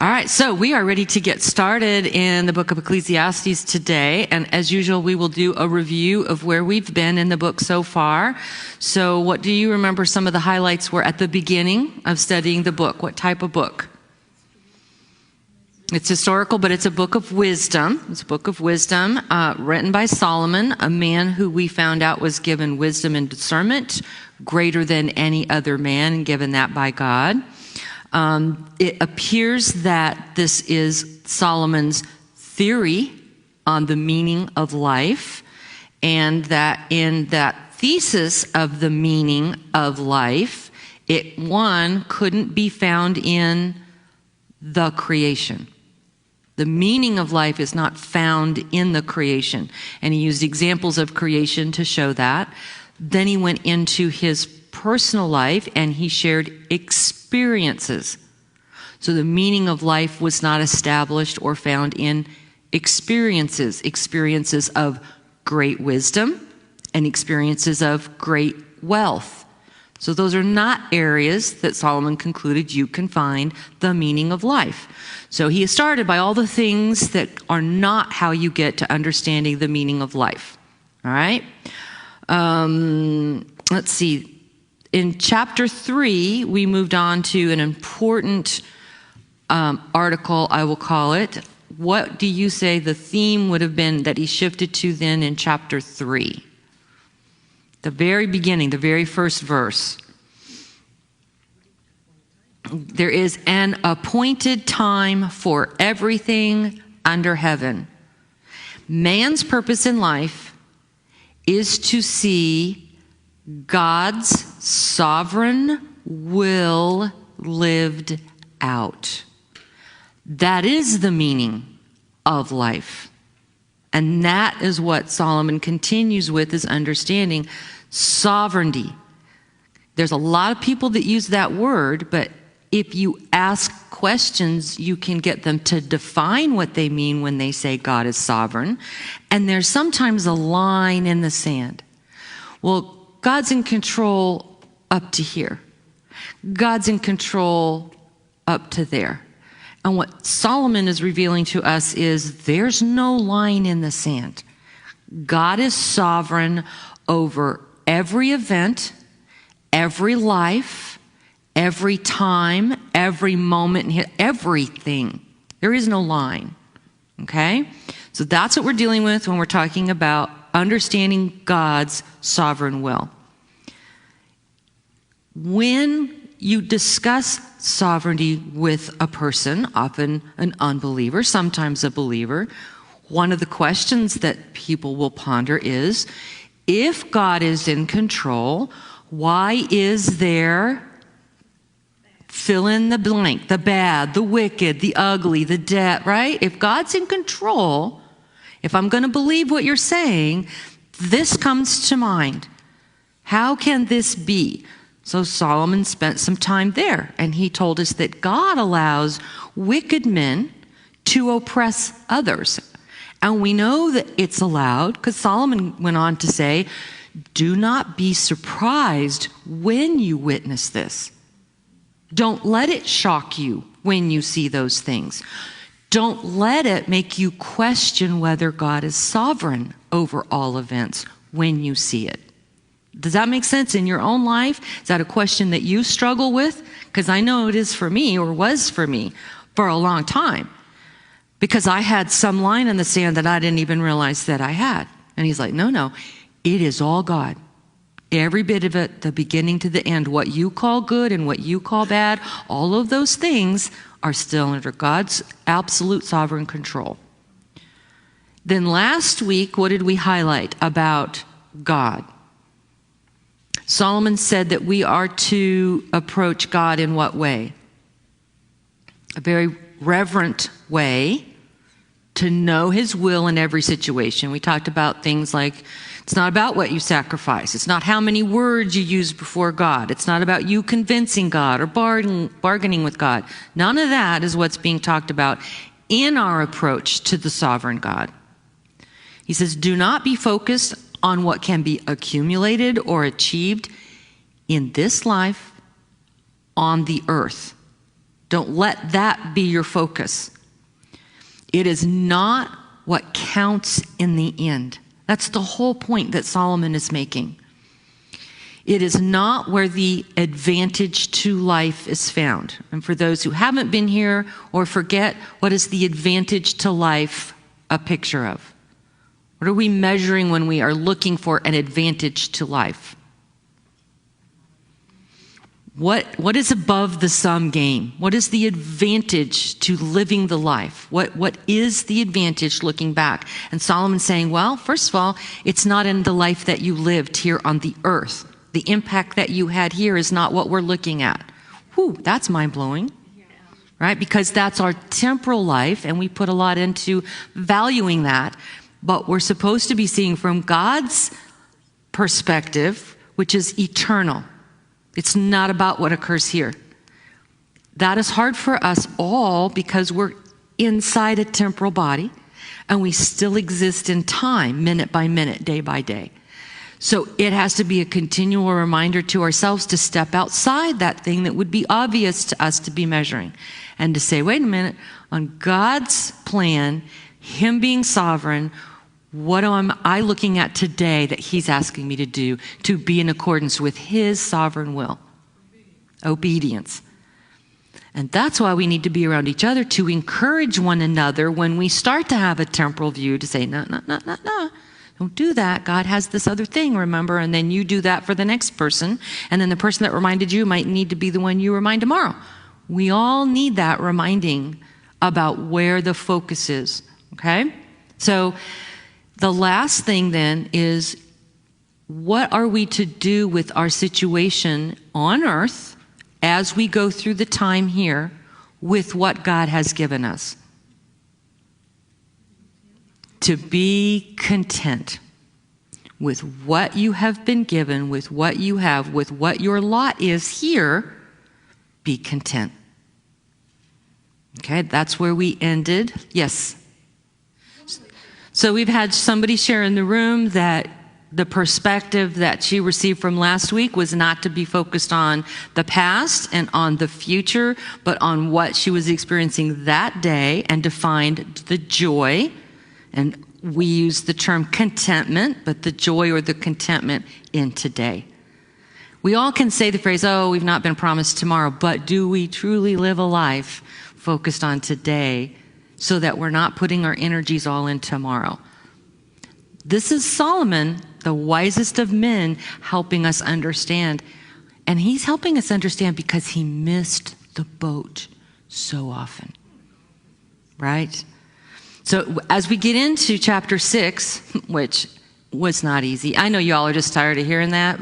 All right, so we are ready to get started in the book of Ecclesiastes today. And as usual, we will do a review of where we've been in the book so far. So what do you remember some of the highlights were at the beginning of studying the book? What type of book? It's historical, but it's a book of wisdom. It's a book of wisdom written by Solomon, a man who we found out was given wisdom and discernment greater than any other man, and given that by God. It appears that this is Solomon's theory on the meaning of life, and that in that thesis of the meaning of life, one couldn't be found in the creation. The meaning of life is not found in the creation. And he used examples of creation to show that. Then he went into his personal life and he shared experiences. So the meaning of life was not established or found in experiences of great wisdom and experiences of great wealth. So those are not areas that Solomon concluded you can find the meaning of life. So he started by all the things that are not how you get to understanding the meaning of life. All right? Let's see. In chapter 3, we moved on to an important article, I will call it. What do you say the theme would have been that he shifted to then in chapter 3? The very beginning, the very first verse. There is an appointed time for everything under heaven. Man's purpose in life is to see God's sovereign will lived out. That is the meaning of life. And that is what Solomon continues with, is understanding sovereignty. There's a lot of people that use that word, but if you ask questions, you can get them to define what they mean when they say God is sovereign. And there's sometimes a line in the sand. Well, God's in control up to here. God's in control up to there. And what Solomon is revealing to us is there's no line in the sand. God is sovereign over every event, every life, every time, every moment, everything. There is no line. Okay? So that's what we're dealing with when we're talking about understanding God's sovereign will. When you discuss sovereignty with a person, often an unbeliever, sometimes a believer, one of the questions that people will ponder is, if God is in control, why is there fill in the blank, the bad, the wicked, the ugly, the dead, right? If God's in control, if I'm going to believe what you're saying, this comes to mind. How can this be? So Solomon spent some time there, and he told us that God allows wicked men to oppress others. And we know that it's allowed because Solomon went on to say, do not be surprised when you witness this. Don't let it shock you when you see those things. Don't let it make you question whether God is sovereign over all events when you see it. Does that make sense in your own life? Is that a question that you struggle with? Because I know it is for me, or was for me, for a long time. Because I had some line in the sand that I didn't even realize that I had. And he's like, no, it is all God. Every bit of it, the beginning to the end, what you call good and what you call bad, all of those things are still under God's absolute sovereign control. Then last week, what did we highlight about God? Solomon said that we are to approach God in what way? A very reverent way, to know his will in every situation. We talked about things like, it's not about what you sacrifice. It's not how many words you use before God. It's not about you convincing God or bargaining with God. None of that is what's being talked about in our approach to the sovereign God. He says, do not be focused on what can be accumulated or achieved in this life on the earth. Don't let that be your focus. It is not what counts in the end. That's the whole point that Solomon is making. It is not where the advantage to life is found. And for those who haven't been here or forget, what is the advantage to life a picture of? What are we measuring when we are looking for an advantage to life? What is above the sum game? What is the advantage to living the life? What is the advantage looking back? And Solomon's saying, well, first of all, it's not in the life that you lived here on the earth. The impact that you had here is not what we're looking at. Whew, that's mind-blowing, right? Because that's our temporal life, and we put a lot into valuing that. But we're supposed to be seeing from God's perspective, which is eternal. It's not about what occurs here. That is hard for us all because we're inside a temporal body and we still exist in time, minute by minute, day by day. So it has to be a continual reminder to ourselves to step outside that thing that would be obvious to us to be measuring and to say, wait a minute, on God's plan, Him being sovereign, what am I looking at today that He's asking me to do to be in accordance with His sovereign will? Obedience. And that's why we need to be around each other, to encourage one another when we start to have a temporal view, to say, no, don't do that. God has this other thing, remember? And then you do that for the next person. And then the person that reminded you might need to be the one you remind tomorrow. We all need that reminding about where the focus is, okay? So the last thing then is, what are we to do with our situation on earth as we go through the time here with what God has given us? To be content with what you have been given, with what you have, with what your lot is here. Be content. Okay, that's where we ended. Yes. So we've had somebody share in the room that the perspective that she received from last week was not to be focused on the past and on the future, but on what she was experiencing that day, and to find the joy. And we use the term contentment, but the joy or the contentment in today. We all can say the phrase, oh, we've not been promised tomorrow, but do we truly live a life focused on today so that we're not putting our energies all in tomorrow? This is Solomon, the wisest of men, helping us understand. And he's helping us understand because he missed the boat so often, right? So as we get into chapter 6, which was not easy. I know y'all are just tired of hearing that.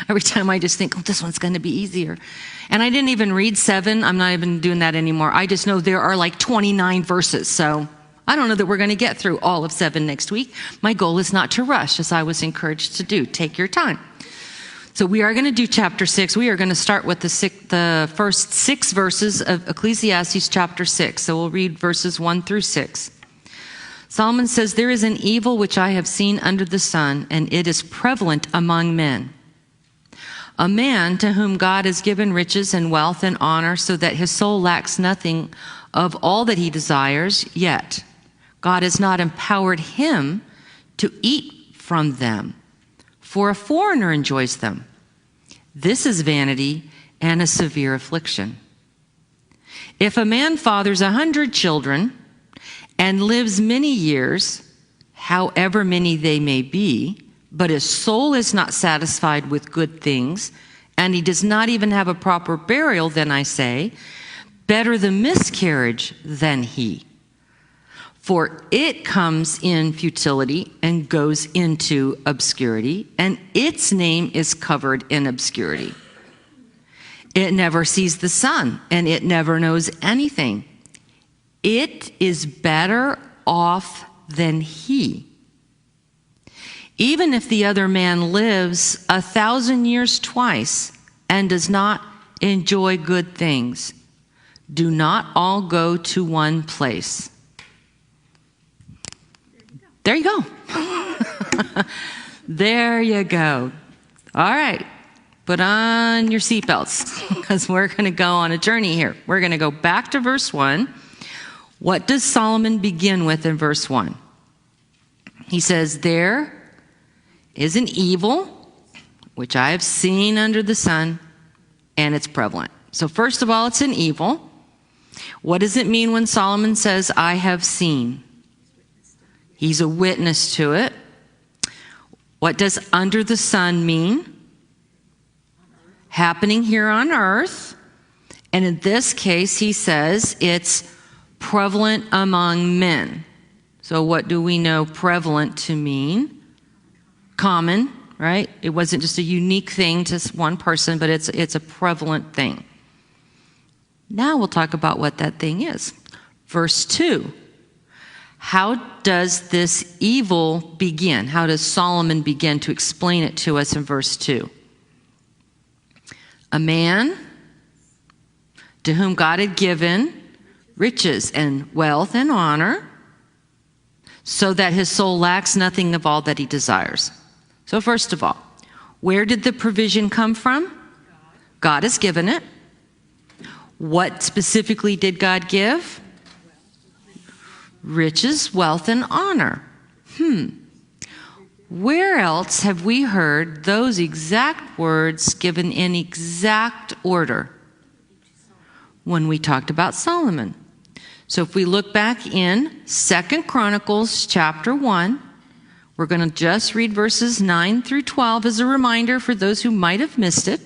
Every time I just think, oh, this one's going to be easier. And I didn't even read 7. I'm not even doing that anymore. I just know there are like 29 verses. So I don't know that we're going to get through all of 7 next week. My goal is not to rush, as I was encouraged to do. Take your time. So we are going to do chapter 6. We are going to start with the first 6 verses of Ecclesiastes chapter 6. So we'll read verses 1 through 6. Solomon says, there is an evil which I have seen under the sun, and it is prevalent among men. A man to whom God has given riches and wealth and honor, so that his soul lacks nothing of all that he desires, yet God has not empowered him to eat from them, for a foreigner enjoys them. This is vanity and a severe affliction. If a man fathers 100 children and lives many years, however many they may be, but his soul is not satisfied with good things, and he does not even have a proper burial, then I say, better the miscarriage than he. For it comes in futility and goes into obscurity, and its name is covered in obscurity. It never sees the sun, and it never knows anything. It is better off than he. Even if the other man lives 1,000 years twice and does not enjoy good things, do not all go to one place. There you go. There you go. All right. Put on your seatbelts because we're going to go on a journey here. We're going to go back to verse 1. What does Solomon begin with in verse 1? He says, there is an evil which I have seen under the sun, and it's prevalent. So first of all, it's an evil. What does it mean when Solomon says, I have seen? He's a witness to it. What does under the sun mean? Happening here on earth. And in this case, he says it's prevalent among men. So what do we know prevalent to mean? Common, right? It wasn't just a unique thing to one person, but it's a prevalent thing. Now we'll talk about what that thing is. Verse 2. How does this evil begin? How does Solomon begin to explain it to us in verse 2? A man to whom God had given riches and wealth and honor, so that his soul lacks nothing of all that he desires. So first of all, where did the provision come from? God has given it. What specifically did God give? Riches, wealth, and honor. Where else have we heard those exact words given in exact order? When we talked about Solomon. So if we look back in 2 Chronicles chapter 1, we're going to just read verses 9 through 12 as a reminder for those who might have missed it.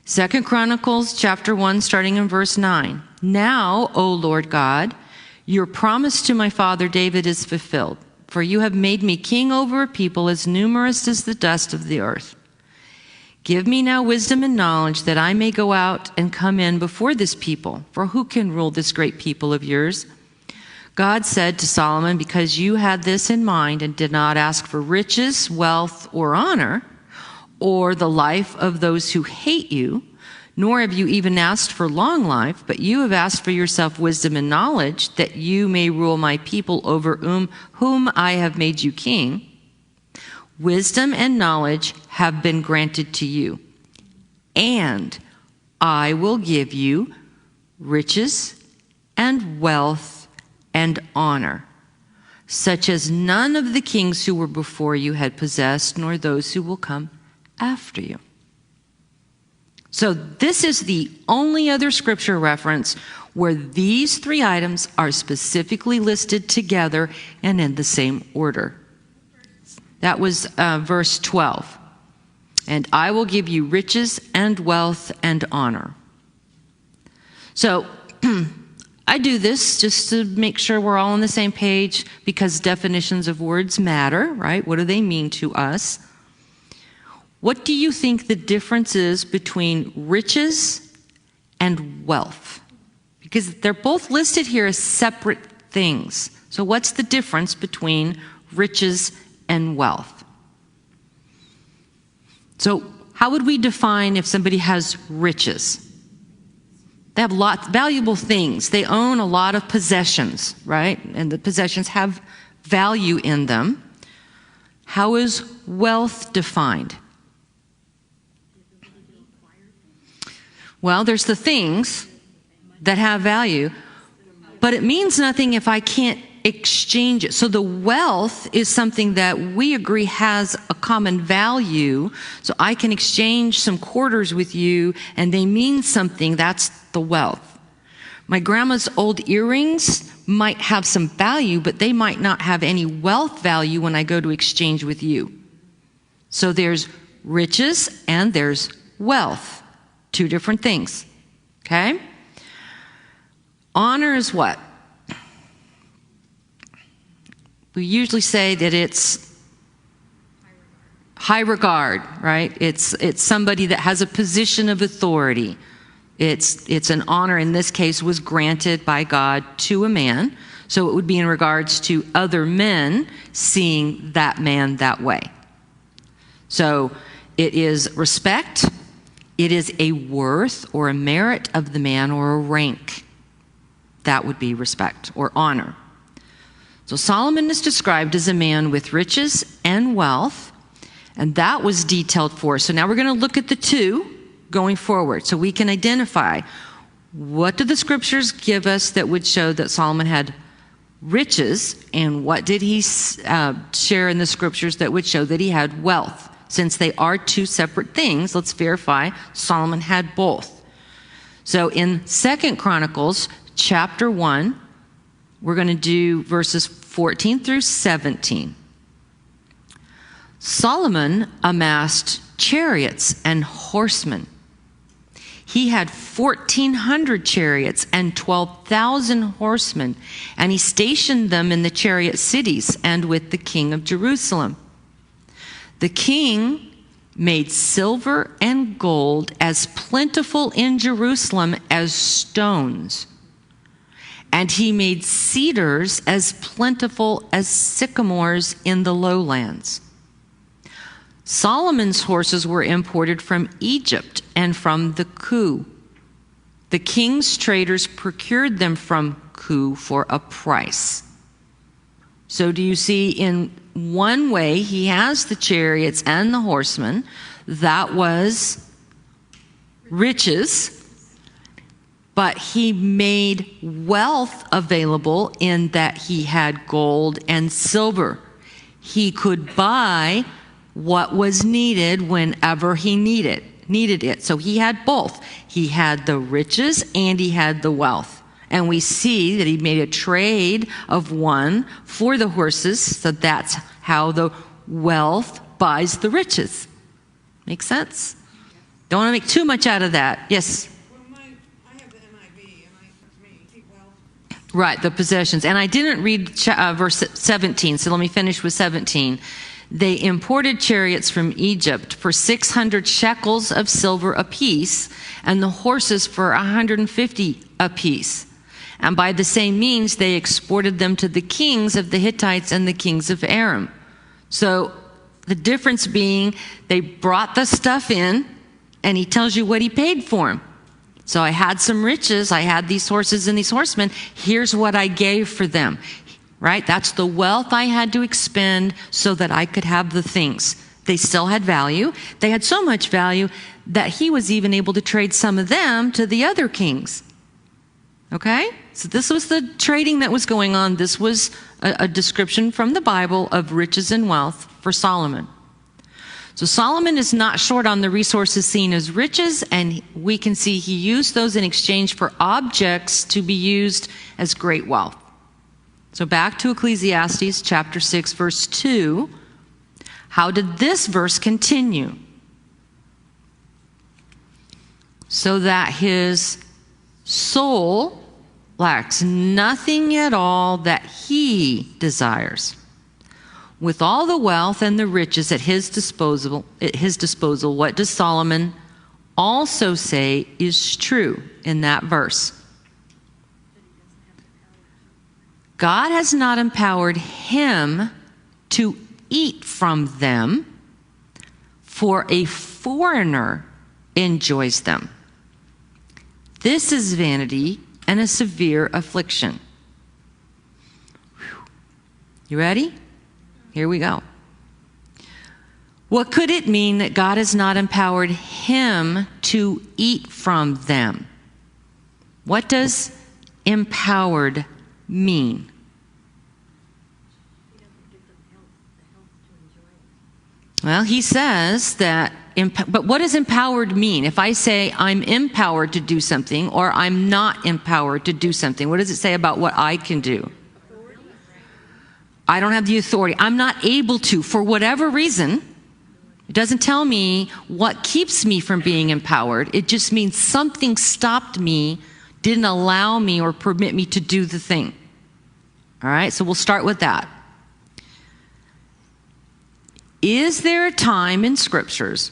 2 Chronicles chapter 1, starting in verse 9. Now, O Lord God, your promise to my father David is fulfilled, for you have made me king over a people as numerous as the dust of the earth. Give me now wisdom and knowledge that I may go out and come in before this people, for who can rule this great people of yours? God said to Solomon, because you had this in mind and did not ask for riches, wealth, or honor, or the life of those who hate you, nor have you even asked for long life, but you have asked for yourself wisdom and knowledge, that you may rule my people over whom I have made you king. Wisdom and knowledge have been granted to you, and I will give you riches and wealth and honor, such as none of the kings who were before you had possessed, nor those who will come after you. So this is the only other scripture reference where these three items are specifically listed together and in the same order. That was verse 12. And I will give you riches and wealth and honor. So I do this just to make sure we're all on the same page, because definitions of words matter, right? What do they mean to us? What do you think the difference is between riches and wealth? Because they're both listed here as separate things. So what's the difference between riches and wealth? So how would we define if somebody has riches? They have valuable things. They own a lot of possessions, right? And the possessions have value in them. How is wealth defined? Well, there's the things that have value, but it means nothing if I can't exchange it. So the wealth is something that we agree has a common value. So I can exchange some quarters with you and they mean something. That's the wealth. My grandma's old earrings might have some value, but they might not have any wealth value when I go to exchange with you. So there's riches and there's wealth. Two different things. Okay? Honor is what? We usually say that it's high regard, right? It's somebody that has a position of authority. It's an honor, in this case, was granted by God to a man. So it would be in regards to other men seeing that man that way. So it is respect. It is a worth or a merit of the man or a rank. That would be respect or honor. So Solomon is described as a man with riches and wealth, And that was detailed for us. So now we're going to look at the two going forward so we can identify what do the scriptures give us that would show that Solomon had riches, and what did he share in the scriptures that would show that he had wealth. Since they are two separate things, let's verify Solomon had both. So in 2 Chronicles chapter 1, we're going to do verses 14 through 17. Solomon amassed chariots and horsemen. He had 1,400 chariots and 12,000 horsemen, and he stationed them in the chariot cities and with the king of Jerusalem. The king made silver and gold as plentiful in Jerusalem as stones, and he made cedars as plentiful as sycamores in the lowlands. Solomon's horses were imported from Egypt and from the Ku. The king's traders procured them from Ku for a price. So do you see, in one way, he has the chariots and the horsemen. That was riches. But he made wealth available in that he had gold and silver. He could buy what was needed whenever he needed it. So he had both. He had the riches and he had the wealth. And we see that he made a trade of one for the horses. So that's how the wealth buys the riches. Make sense? Don't want to make too much out of that. Yes? Well, I have the NIV, and for me, keep wealth. Right, the possessions. And I didn't read verse 17, so let me finish with 17. They imported chariots from Egypt for 600 shekels of silver apiece, and the horses for 150 apiece. And by the same means, they exported them to the kings of the Hittites and the kings of Aram. So the difference being, they brought the stuff in, and he tells you what he paid for them. So I had some riches, I had these horses and these horsemen, here's what I gave for them. Right? That's the wealth I had to expend so that I could have the things. They still had value. They had so much value that he was even able to trade some of them to the other kings. Okay? So this was the trading that was going on. This was a description from the Bible of riches and wealth for Solomon. So Solomon is not short on the resources seen as riches, and we can see he used those in exchange for objects to be used as great wealth. So back to Ecclesiastes chapter 6, verse 2. How did this verse continue? So that his soul lacks nothing at all that he desires. With all the wealth and the riches at his disposal, what does Solomon also say is true in that verse? God has not empowered him to eat from them, for a foreigner enjoys them. This is vanity and a severe affliction. You ready? Here we go. What could it mean that God has not empowered him to eat from them? What does empowered mean? Well, he says that, but what does empowered mean? If I say I'm empowered to do something or I'm not empowered to do something, what does it say about what I can do? I don't have the authority. I'm not able to, for whatever reason. It doesn't tell me what keeps me from being empowered. It just means something stopped me, didn't allow me or permit me to do the thing. All right, so we'll start with that. Is there a time in scriptures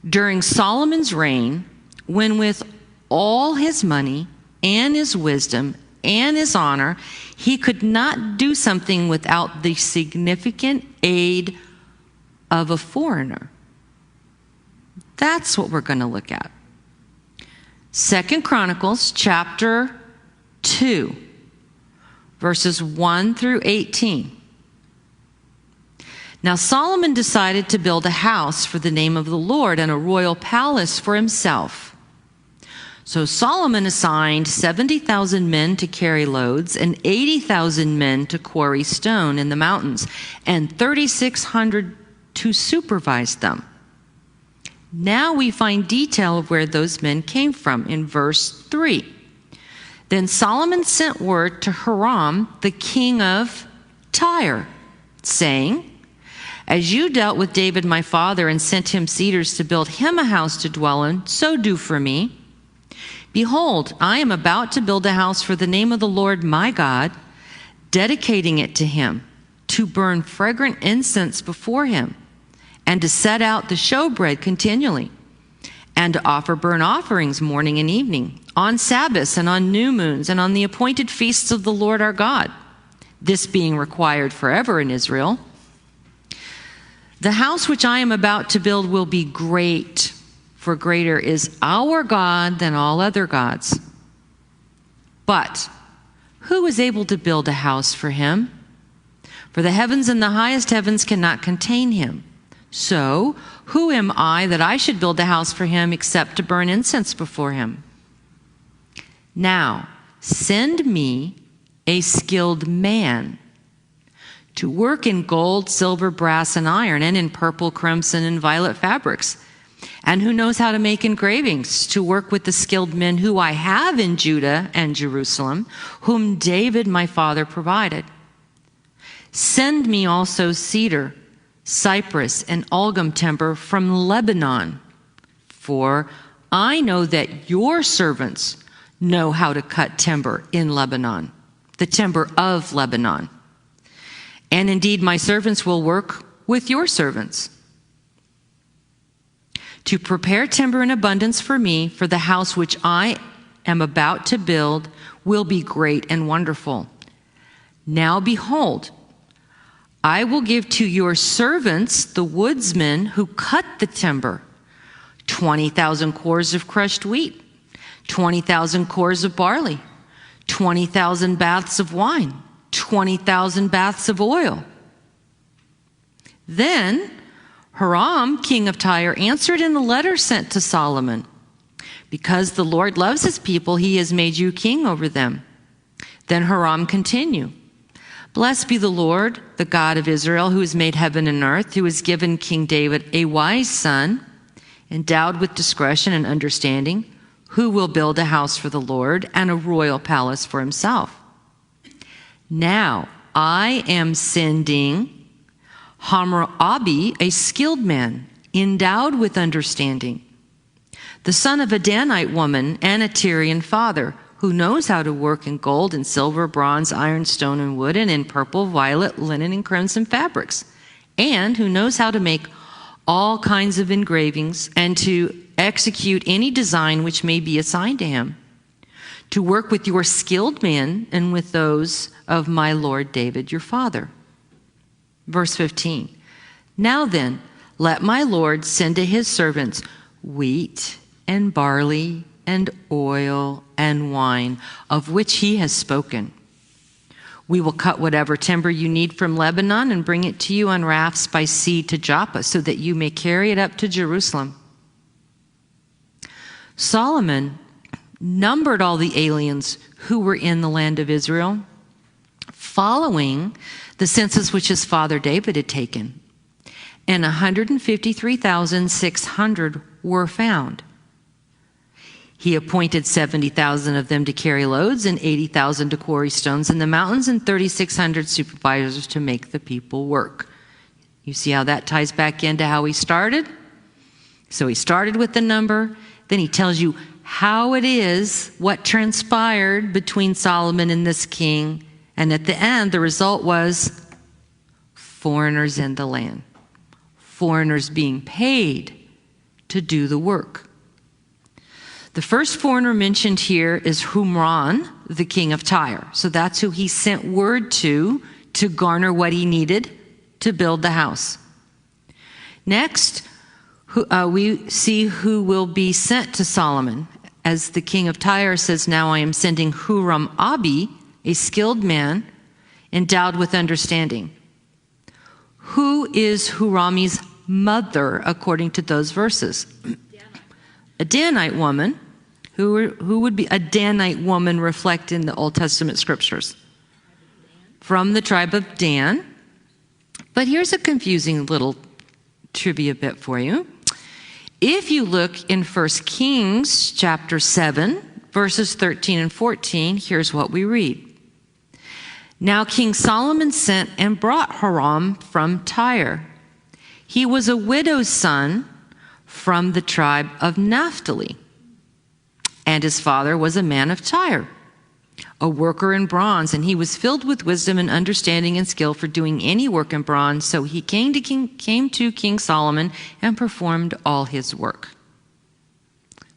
during Solomon's reign when with all his money and his wisdom and his honor, he could not do something without the significant aid of a foreigner? That's what we're going to look at. 2 Chronicles chapter 2, verses 1 through 18. Now Solomon decided to build a house for the name of the Lord and a royal palace for himself. So Solomon assigned 70,000 men to carry loads and 80,000 men to quarry stone in the mountains and 3,600 to supervise them. Now we find detail of where those men came from in verse 3. Then Solomon sent word to Hiram, the king of Tyre, saying, "As you dealt with David my father and sent him cedars to build him a house to dwell in, so do for me. Behold, I am about to build a house for the name of the Lord my God, dedicating it to him, to burn fragrant incense before him, and to set out the showbread continually, and to offer burnt offerings morning and evening, on Sabbaths and on new moons, and on the appointed feasts of the Lord our God, this being required forever in Israel. The house which I am about to build will be great, for greater is our God than all other gods. But who is able to build a house for him? For the heavens and the highest heavens cannot contain him. So who am I that I should build a house for him except to burn incense before him? Now send me a skilled man to work in gold, silver, brass, and iron, and in purple, crimson, and violet fabrics, and who knows how to make engravings, to work with the skilled men who I have in Judah and Jerusalem, whom David my father provided. Send me also cedar, cypress, and algum timber from Lebanon, for I know that your servants know how to cut timber in Lebanon, the timber of Lebanon. And indeed, my servants will work with your servants to prepare timber in abundance for me, for the house which I am about to build will be great and wonderful. Now behold, I will give to your servants, the woodsmen who cut the timber, 20,000 cores of crushed wheat, 20,000 cores of barley, 20,000 baths of wine, 20,000 baths of oil." Then Hiram, king of Tyre, answered in a letter sent to Solomon, "Because the Lord loves his people, he has made you king over them." Then Hiram continued, "Blessed be the Lord, the God of Israel, who has made heaven and earth, who has given King David a wise son, endowed with discretion and understanding, who will build a house for the Lord and a royal palace for himself. Now I am sending Hammurabi, a skilled man, endowed with understanding, the son of a Danite woman and a Tyrian father, who knows how to work in gold and silver, bronze, iron, stone, and wood, and in purple, violet, linen, and crimson fabrics, and who knows how to make all kinds of engravings and to execute any design which may be assigned to him, to work with your skilled men and with those of my lord David your father." Verse 15, "Now then, let my lord send to his servants wheat and barley and oil and wine, of which he has spoken. We will cut whatever timber you need from Lebanon and bring it to you on rafts by sea to Joppa, so that you may carry it up to Jerusalem." Solomon numbered all the aliens who were in the land of Israel, following the census which his father David had taken, and 153,600 were found. He appointed 70,000 of them to carry loads and 80,000 to quarry stones in the mountains and 3,600 supervisors to make the people work. You see how that ties back into how he started? So he started with the number, then he tells you how it is, what transpired between Solomon and this king, and at the end, the result was foreigners in the land. Foreigners being paid to do the work. The first foreigner mentioned here is Humran, the king of Tyre. So that's who he sent word to garner what he needed to build the house. Next, we see who will be sent to Solomon. As the king of Tyre says, "Now I am sending Hammurabi, a skilled man, endowed with understanding." Who is Hurami's mother according to those verses? A Danite woman. Who would be a Danite woman reflect in the Old Testament scriptures? From the tribe of Dan. But here's a confusing little trivia bit for you. If you look in 1 Kings chapter 7, verses 13 and 14, here's what we read. Now King Solomon sent and brought Huram from Tyre. He was a widow's son from the tribe of Naphtali. And his father was a man of Tyre, a worker in bronze, and he was filled with wisdom and understanding and skill for doing any work in bronze. So he came to King Solomon and performed all his work.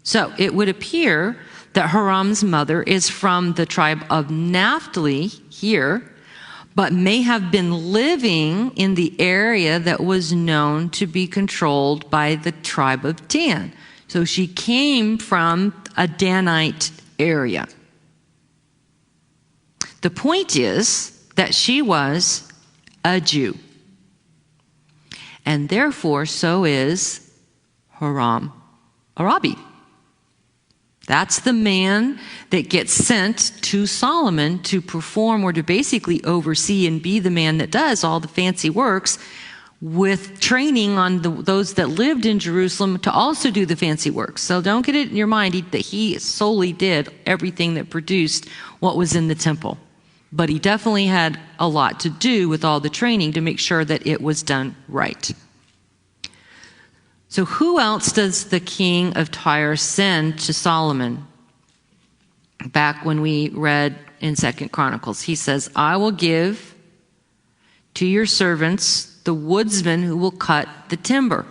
So it would appear that Huram's mother is from the tribe of Naphtali here, but may have been living in the area that was known to be controlled by the tribe of Dan. So she came from a Danite area. The point is that she was a Jew. And therefore, so is Huram Arabi. That's the man that gets sent to Solomon to perform or to basically oversee and be the man that does all the fancy works, with training on those that lived in Jerusalem to also do the fancy works. So don't get it in your mind that he solely did everything that produced what was in the temple. But he definitely had a lot to do with all the training to make sure that it was done right. So who else does the king of Tyre send to Solomon? Back when we read in 2 Chronicles, he says, I will give to your servants the woodsman who will cut the timber.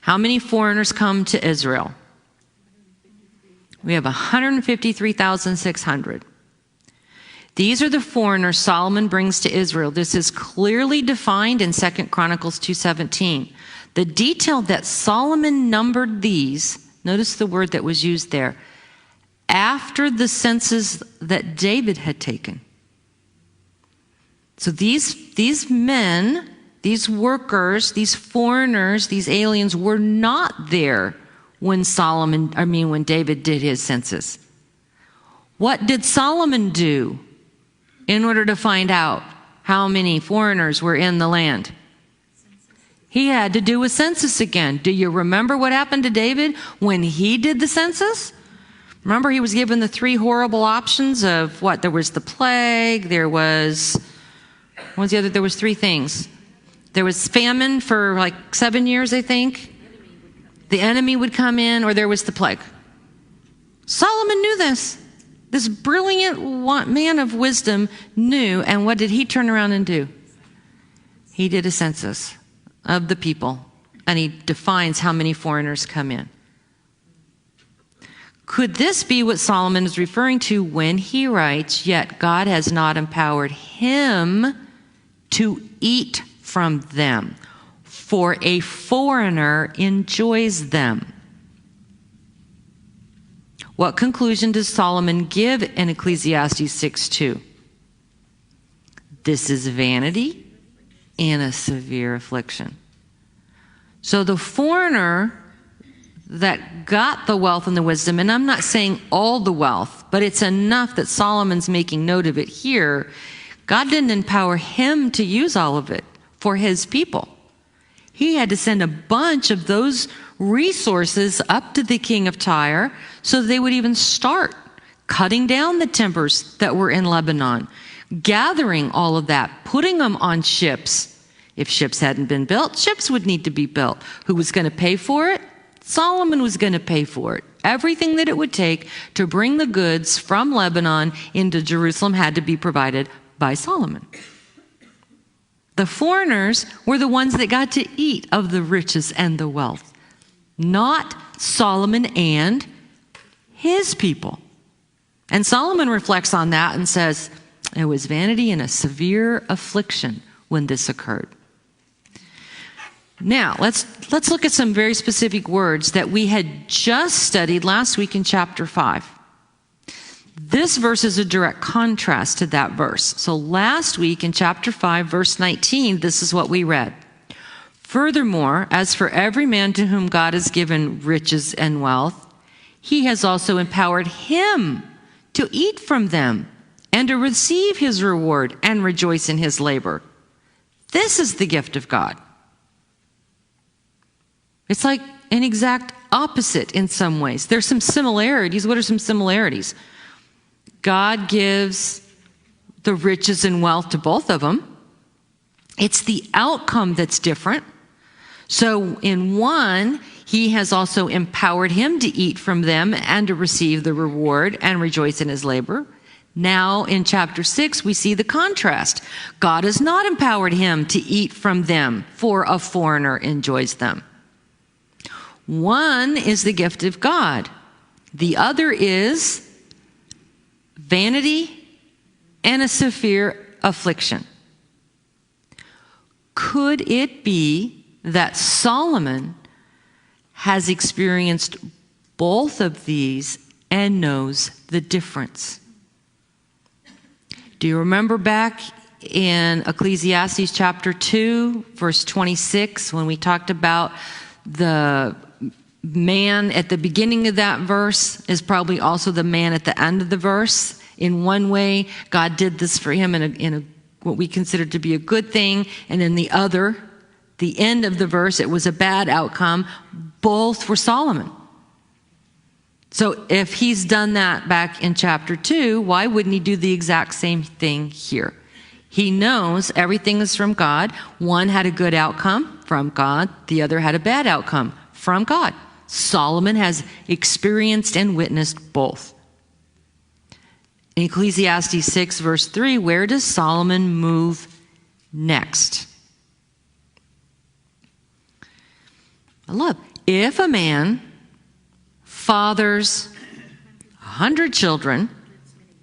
How many foreigners come to Israel? We have 153,600. These are the foreigners Solomon brings to Israel. This is clearly defined in 2 Chronicles 2:17. The detail that Solomon numbered these, notice the word that was used there, after the census that David had taken. So these men, these workers, these foreigners, these aliens were not there when David did his census. What did Solomon do in order to find out how many foreigners were in the land? He had to do a census again. Do you remember what happened to David when he did the census? Remember, he was given the three horrible options of what? There was the plague, there was three things. There was famine for like 7 years, I think. The enemy would come in, or there was the plague. Solomon knew this. This brilliant man of wisdom knew, and what did he turn around and do? He did a census of the people, and he defines how many foreigners come in. Could this be what Solomon is referring to when he writes, yet God has not empowered him to eat from them, for a foreigner enjoys them? What conclusion does Solomon give in Ecclesiastes 6:2? This is vanity and a severe affliction. So the foreigner that got the wealth and the wisdom, and I'm not saying all the wealth, but it's enough that Solomon's making note of it here. God didn't empower him to use all of it for his people. He had to send a bunch of those resources up to the king of Tyre so they would even start cutting down the timbers that were in Lebanon, gathering all of that, putting them on ships. If ships hadn't been built, ships would need to be built. Who was going to pay for it? Solomon was going to pay for it. Everything that it would take to bring the goods from Lebanon into Jerusalem had to be provided by Solomon. The foreigners were the ones that got to eat of the riches and the wealth, not Solomon and his people. And Solomon reflects on that and says, it was vanity and a severe affliction when this occurred. Now, let's look at some very specific words that we had just studied last week in chapter 5. This verse is a direct contrast to that verse. So last week in chapter 5, verse 19, this is what we read. Furthermore, as for every man to whom God has given riches and wealth, he has also empowered him to eat from them and to receive his reward and rejoice in his labor. This is the gift of God. It's like an exact opposite in some ways. There's some similarities. What are some similarities? God gives the riches and wealth to both of them. It's the outcome that's different. So in one, he has also empowered him to eat from them and to receive the reward and rejoice in his labor. Now in chapter 6, we see the contrast. God has not empowered him to eat from them, for a foreigner enjoys them. One is the gift of God. The other is vanity and a severe affliction. Could it be that Solomon has experienced both of these and knows the difference? Do you remember back in Ecclesiastes chapter 2, verse 26, when we talked about the man at the beginning of that verse is probably also the man at the end of the verse? In one way, God did this for him in a what we consider to be a good thing, and in the other, the end of the verse, it was a bad outcome. Both for Solomon. So if he's done that back in chapter 2, why wouldn't he do the exact same thing here? He knows everything is from God. One had a good outcome from God. The other had a bad outcome from God. Solomon has experienced and witnessed both. In Ecclesiastes 6, verse 3, where does Solomon move next? I love, if a man fathers 100 children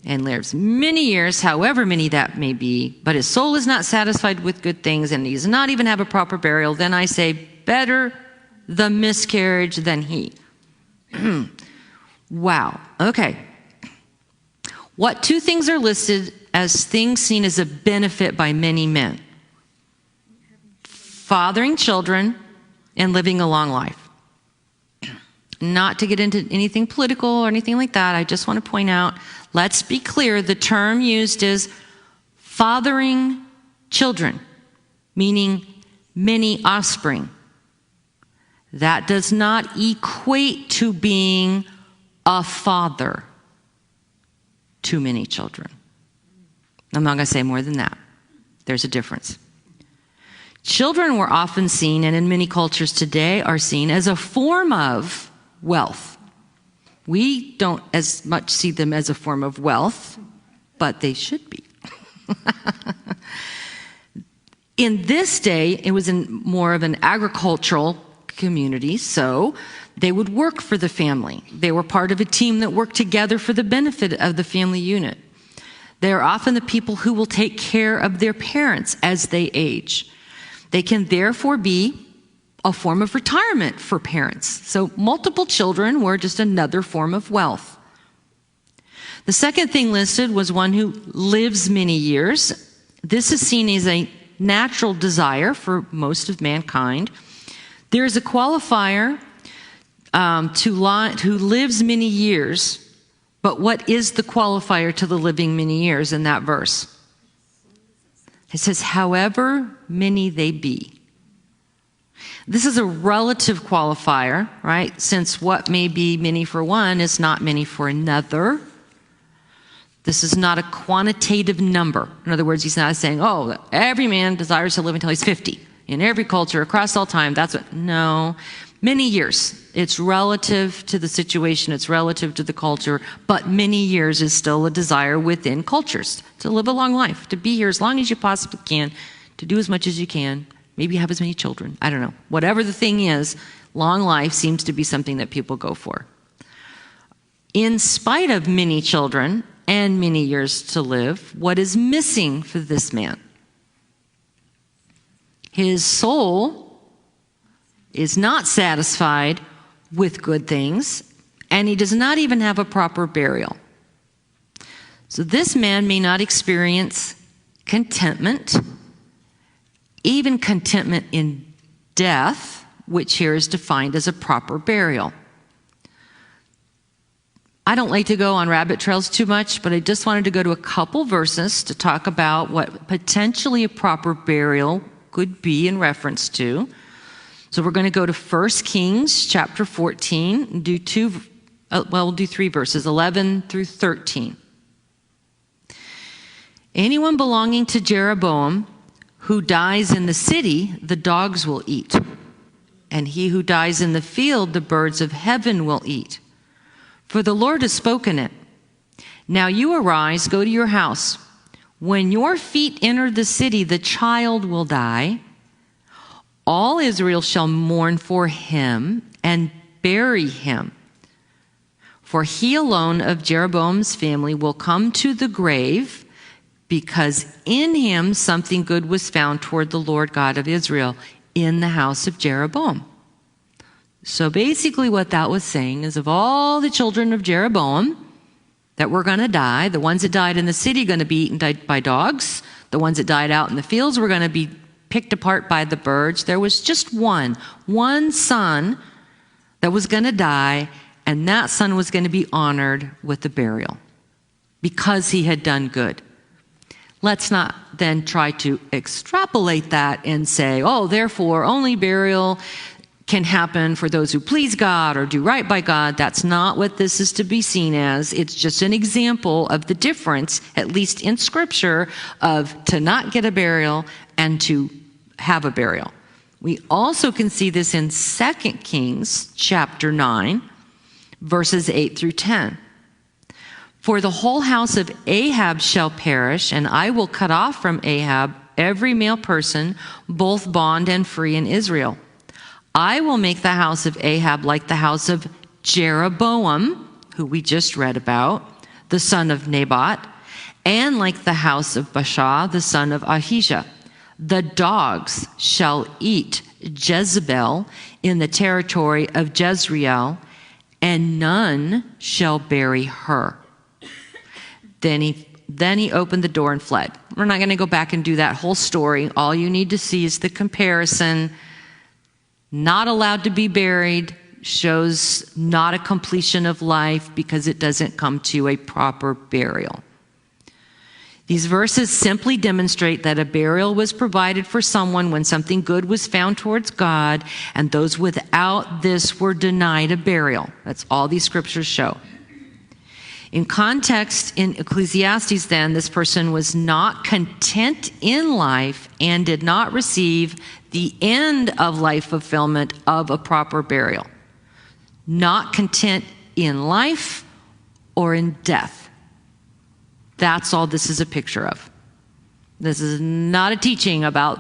and lives many years, however many that may be, but his soul is not satisfied with good things and he does not even have a proper burial, then I say, better the miscarriage than he. Wow. Okay. What two things are listed as things seen as a benefit by many men? Fathering children and living a long life. Not to get into anything political or anything like that, I just want to point out, let's be clear, the term used is fathering children, meaning many offspring. That does not equate to being a father to many children. I'm not going to say more than that. There's a difference. Children were often seen, and in many cultures today are seen, as a form of wealth. We don't as much see them as a form of wealth, but they should be. In this day, it was in more of an agricultural community, so they would work for the family. They were part of a team that worked together for the benefit of the family unit. They are often the people who will take care of their parents as they age. They can therefore be a form of retirement for parents. So multiple children were just another form of wealth. The second thing listed was one who lives many years. This is seen as a natural desire for most of mankind. There is a qualifier who lives many years, but what is the qualifier to the living many years in that verse? It says, however many they be. This is a relative qualifier, right? Since what may be many for one is not many for another. This is not a quantitative number. In other words, he's not saying, oh, every man desires to live until he's 50. In every culture, across all time, that's what, no. Many years. It's relative to the situation, it's relative to the culture, but many years is still a desire within cultures to live a long life, to be here as long as you possibly can, to do as much as you can, maybe have as many children. I don't know. Whatever the thing is, long life seems to be something that people go for. In spite of many children and many years to live, what is missing for this man? His soul is not satisfied with good things, and he does not even have a proper burial. So this man may not experience contentment, even contentment in death, which here is defined as a proper burial. I don't like to go on rabbit trails too much, but I just wanted to go to a couple verses to talk about what potentially a proper burial could be in reference to. So we're going to go to 1 Kings chapter 14 and we'll do 3 verses, 11 through 13. Anyone belonging to Jeroboam who dies in the city, the dogs will eat. And he who dies in the field, the birds of heaven will eat. For the Lord has spoken it. Now you arise, go to your house. When your feet enter the city, the child will die. All Israel shall mourn for him and bury him. For he alone of Jeroboam's family will come to the grave, because in him something good was found toward the Lord God of Israel in the house of Jeroboam. So basically what that was saying is, of all the children of Jeroboam that were going to die, the ones that died in the city are going to be eaten by dogs. The ones that died out in the fields were going to be picked apart by the birds. There was just one son that was going to die, and that son was going to be honored with a burial because he had done good. Let's not then try to extrapolate that and say, oh, therefore only burial can happen for those who please God or do right by God. That's not what this is to be seen as. It's just an example of the difference, at least in Scripture, of to not get a burial and to have a burial. We also can see this in 2 Kings chapter 9, verses 8 through 10. For the whole house of Ahab shall perish, and I will cut off from Ahab every male person, both bond and free in Israel. I will make the house of Ahab like the house of Jeroboam, who we just read about, the son of Nabat, and like the house of Baasha, the son of Ahijah. The dogs shall eat Jezebel in the territory of Jezreel, and none shall bury her. Then he opened the door and fled. We're not going to go back and do that whole story. All you need to see is the comparison. Not allowed to be buried shows not a completion of life because it doesn't come to a proper burial. These verses simply demonstrate that a burial was provided for someone when something good was found towards God, and those without this were denied a burial. That's all these scriptures show. In context, in Ecclesiastes then, this person was not content in life and did not receive the end of life fulfillment of a proper burial. Not content in life or in death. That's all this is a picture of. This is not a teaching about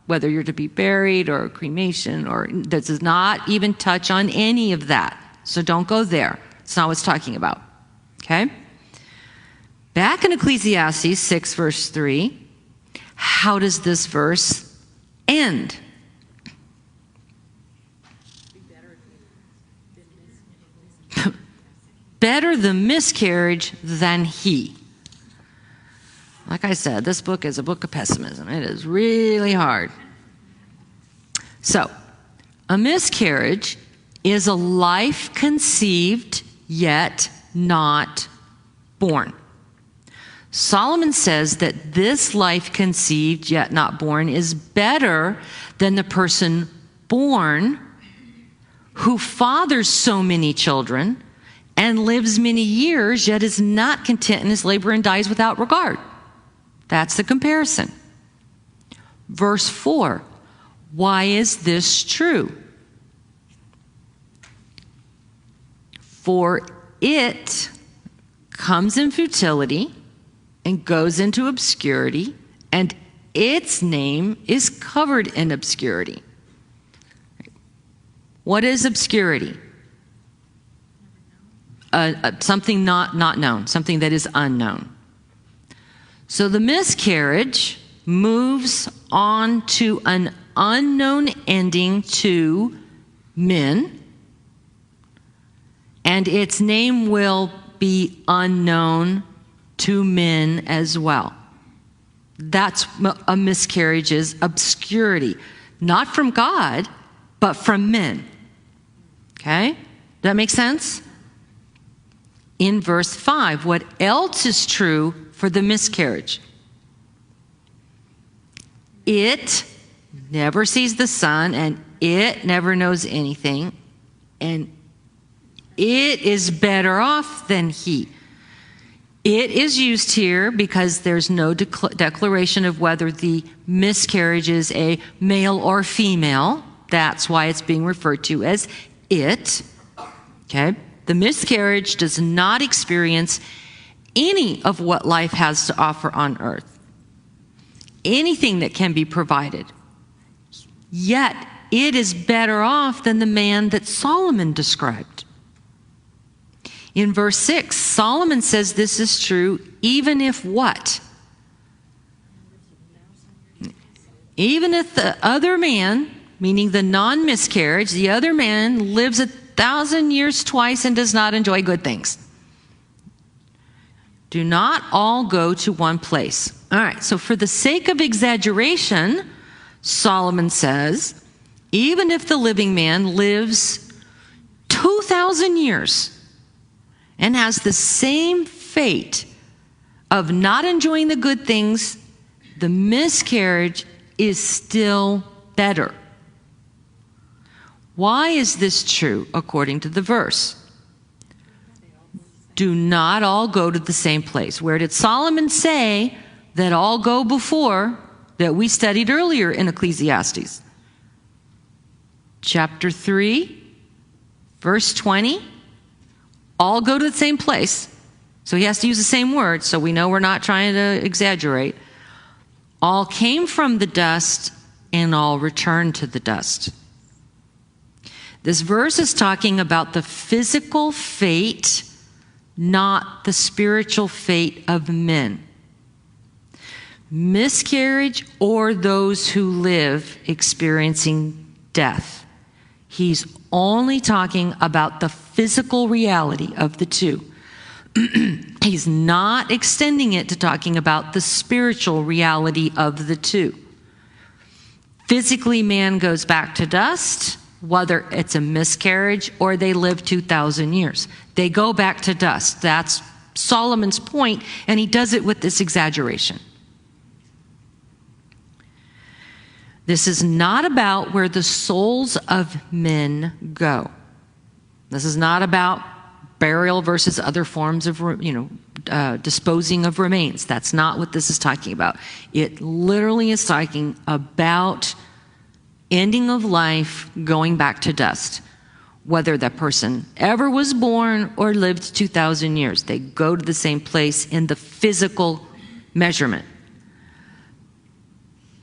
whether you're to be buried or cremation, or this does not even touch on any of that. So don't go there. It's not what it's talking about. Okay? Back in Ecclesiastes 6 verse 3, how does this verse end? Better the miscarriage than he. Like I said, this book is a book of pessimism. It is really hard. So, a miscarriage is a life conceived yet not born. Solomon says that this life conceived yet not born is better than the person born who fathers so many children and lives many years yet is not content in his labor and dies without regard. That's the comparison. Verse 4, why is this true? For it comes in futility and goes into obscurity, and its name is covered in obscurity. What is obscurity? Something not known, something that is unknown. So the miscarriage moves on to an unknown ending to men, and its name will be unknown to men as well. That's a miscarriage, is obscurity. Not from God, but from men. Okay? Does that make sense? In verse 5, what else is true for the miscarriage? It never sees the sun, and it never knows anything, and it is better off than he. It is used here because there's no declaration of whether the miscarriage is a male or female. That's why it's being referred to as it. Okay? The miscarriage does not experience any of what life has to offer on earth, anything that can be provided. Yet, it is better off than the man that Solomon described. In verse 6, Solomon says this is true even if what? Even if the other man, meaning the non-miscarriage, the other man lives 1,000 years twice and does not enjoy good things. Do not all go to one place. All right, so for the sake of exaggeration, Solomon says, even if the living man lives 2,000 years and has the same fate of not enjoying the good things, the miscarriage is still better. Why is this true according to the verse? Do not all go to the same place. Where did Solomon say that all go before that we studied earlier in Ecclesiastes? Chapter 3, verse 20. All go to the same place. So he has to use the same word, so we know we're not trying to exaggerate. All came from the dust, and all returned to the dust. This verse is talking about the physical fate, not the spiritual fate of men. Miscarriage or those who live experiencing death. He's only talking about the physical reality of the two. He's not extending it to talking about the spiritual reality of the two. Physically, man goes back to dust, whether it's a miscarriage or they live 2,000 years. They go back to dust. That's Solomon's point, and he does it with this exaggeration. This is not about where the souls of men go. This is not about burial versus other forms of, disposing of remains. That's not what this is talking about. It literally is talking about ending of life, going back to dust. Whether that person ever was born or lived 2,000 years, they go to the same place in the physical measurement.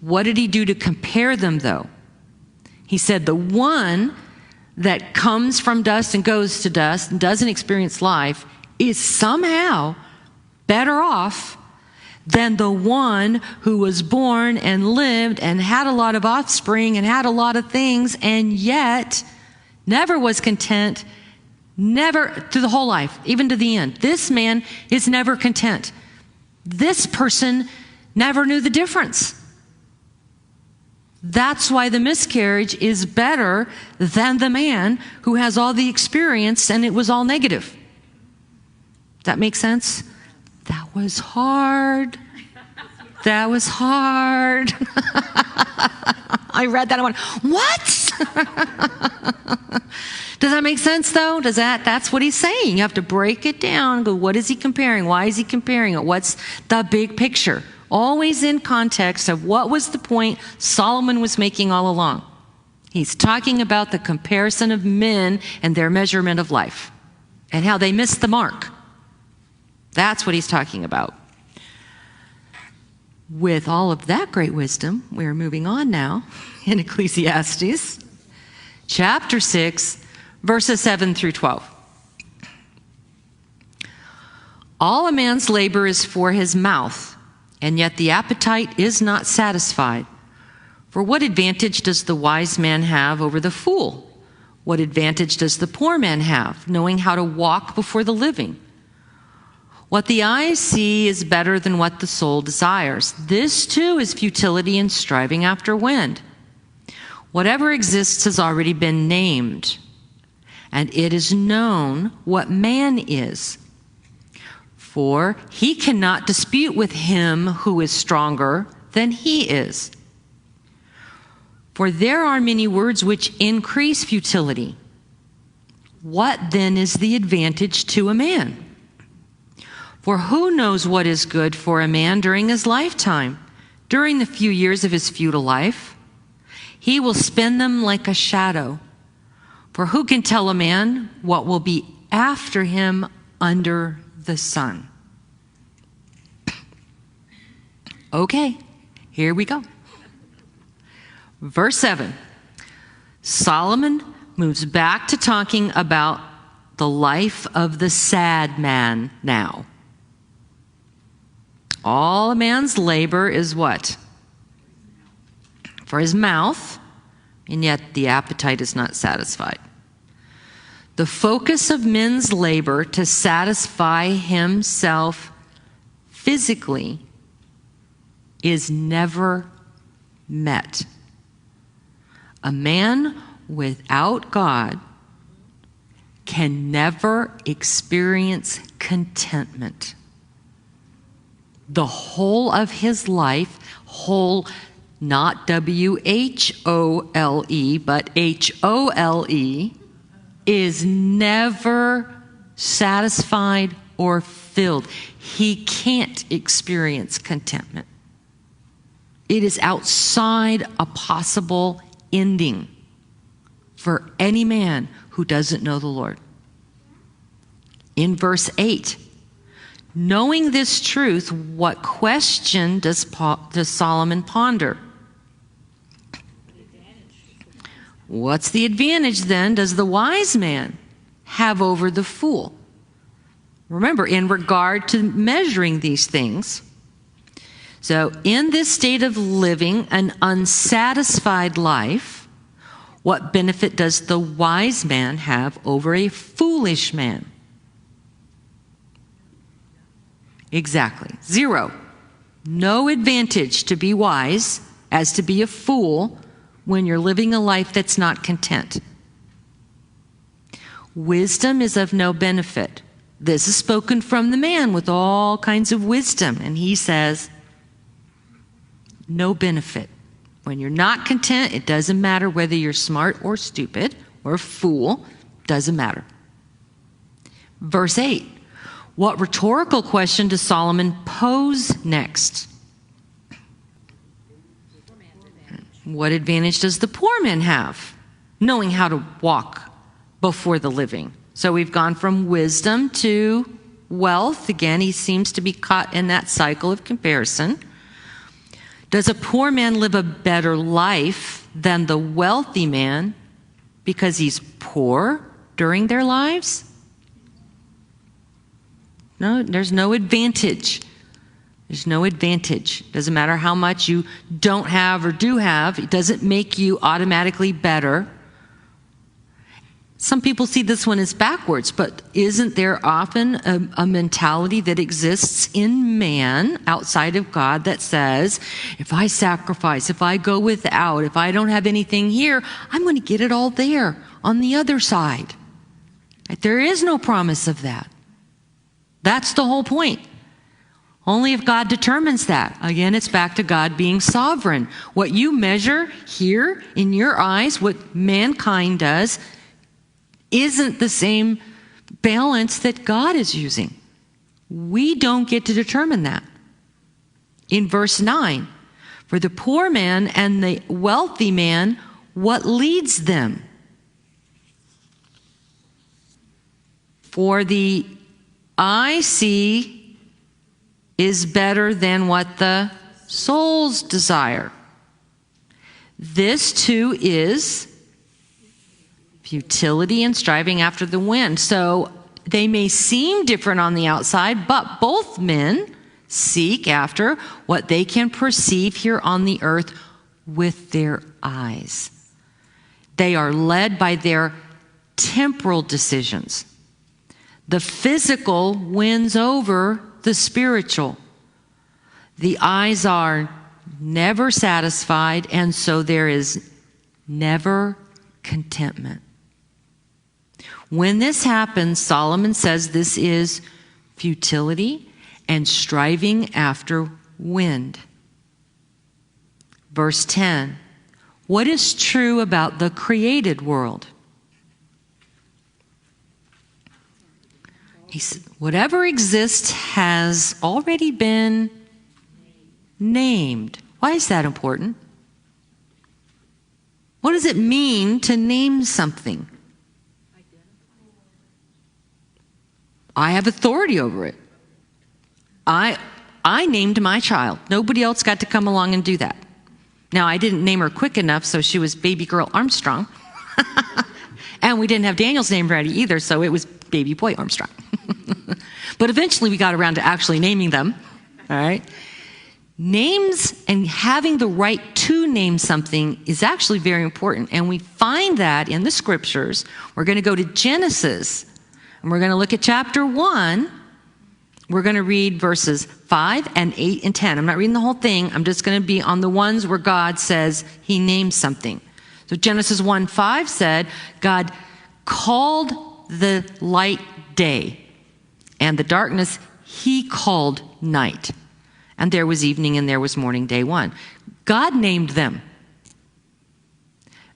What did he do to compare them, though? He said the one that comes from dust and goes to dust and doesn't experience life is somehow better off than the one who was born and lived and had a lot of offspring and had a lot of things and yet never was content, never, through the whole life, even to the end. This man is never content. This person never knew the difference. That's why the miscarriage is better than the man who has all the experience and it was all negative. That makes sense? That was hard. That was hard. I read that and I went, what? Does that make sense though? That's what he's saying. You have to break it down and go, what is he comparing? Why is he comparing it? What's the big picture? Always in context of what was the point Solomon was making all along. He's talking about the comparison of men and their measurement of life and how they missed the mark. That's what he's talking about. With all of that great wisdom, we're moving on now in Ecclesiastes, chapter 6, verses 7 through 12. All a man's labor is for his mouth, and yet the appetite is not satisfied. For what advantage does the wise man have over the fool? What advantage does the poor man have, knowing how to walk before the living? What the eyes see is better than what the soul desires. This too is futility and striving after wind. Whatever exists has already been named, and it is known what man is. For he cannot dispute with him who is stronger than he is. For there are many words which increase futility. What then is the advantage to a man? For who knows what is good for a man during his lifetime, during the few years of his futile life? He will spend them like a shadow. For who can tell a man what will be after him under the sun? Okay, here we go. Verse 7. Solomon moves back to talking about the life of the sad man now. All a man's labor is what? For his mouth, and yet the appetite is not satisfied. The focus of men's labor to satisfy himself physically is never met. A man without God can never experience contentment. The whole of his life, whole, not W-H-O-L-E, but H-O-L-E, is never satisfied or filled. He can't experience contentment. It is outside a possible ending for any man who doesn't know the Lord. In verse 8, knowing this truth, what question does Solomon ponder? What's the advantage then does the wise man have over the fool? Remember, in regard to measuring these things. So, in this state of living an unsatisfied life, what benefit does the wise man have over a foolish man? Exactly. 0. No advantage to be wise as to be a fool when you're living a life that's not content. Wisdom is of no benefit. This is spoken from the man with all kinds of wisdom, and he says, no benefit. When you're not content, it doesn't matter whether you're smart or stupid or a fool, doesn't matter. Verse 8. What rhetorical question does Solomon pose next? What advantage does the poor man have, knowing how to walk before the living? So we've gone from wisdom to wealth. Again, he seems to be caught in that cycle of comparison. Does a poor man live a better life than the wealthy man because he's poor during their lives? No, there's no advantage. There's no advantage. Doesn't matter how much you don't have or do have. It doesn't make you automatically better. Some people see this one as backwards, but isn't there often a mentality that exists in man outside of God that says, if I sacrifice, if I go without, if I don't have anything here, I'm going to get it all there on the other side. Right? There is no promise of that. That's the whole point. Only if God determines that. Again, it's back to God being sovereign. What you measure here in your eyes, what mankind does, isn't the same balance that God is using. We don't get to determine that. In verse 9, for the poor man and the wealthy man, what leads them? For the eye see is better than what the souls desire. This too is futility and striving after the wind. So they may seem different on the outside, but both men seek after what they can perceive here on the earth with their eyes. They are led by their temporal decisions. The physical wins over the spiritual. The eyes are never satisfied, and so there is never contentment. When this happens, Solomon says this is futility and striving after wind. Verse 10, what is true about the created world? He said, whatever exists has already been named. Why is that important? What does it mean to name something? I have authority over it. I named my child. Nobody else got to come along and do that. Now, I didn't name her quick enough, so she was baby girl Armstrong. And we didn't have Daniel's name ready either, so it was baby boy Armstrong. But eventually we got around to actually naming them. All right? Names and having the right to name something is actually very important. And we find that in the scriptures. We're going to go to Genesis, and we're going to look at chapter 1. We're going to read verses 5 and 8 and 10. I'm not reading the whole thing. I'm just going to be on the ones where God says he names something. So Genesis 1:5 said, God called the light day, and the darkness he called night. And there was evening and there was morning, day 1. God named them.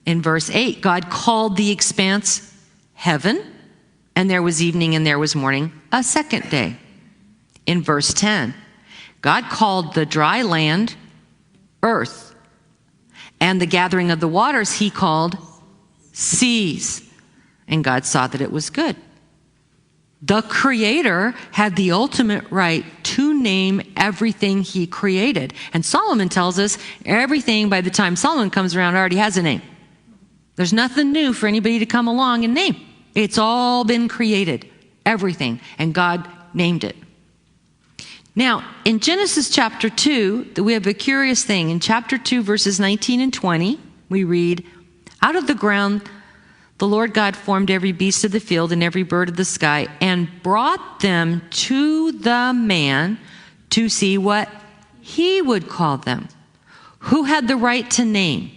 In verse 8, God called the expanse heaven, and there was evening and there was morning, a second day. In verse 10, God called the dry land earth, and the gathering of the waters he called seas. And God saw that it was good. The Creator had the ultimate right to name everything he created. And Solomon tells us everything, by the time Solomon comes around, already has a name. There's nothing new for anybody to come along and name. It's all been created, everything, and God named it. Now, in Genesis chapter 2, we have a curious thing. In chapter 2, verses 19 and 20, we read, out of the ground the Lord God formed every beast of the field and every bird of the sky and brought them to the man to see what he would call them. Who had the right to name?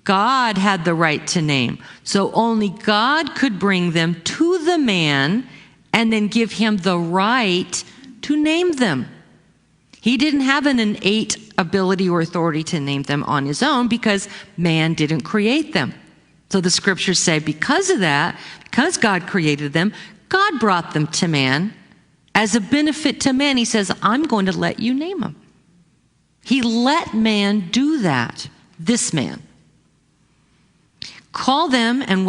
God had the right to name. So only God could bring them to the man and then give him the right to name them. He didn't have an innate ability or authority to name them on his own because man didn't create them. So the scriptures say because of that, because God created them, God brought them to man as a benefit to man. He says, I'm going to let you name them. He let man do that, this man. Call them, and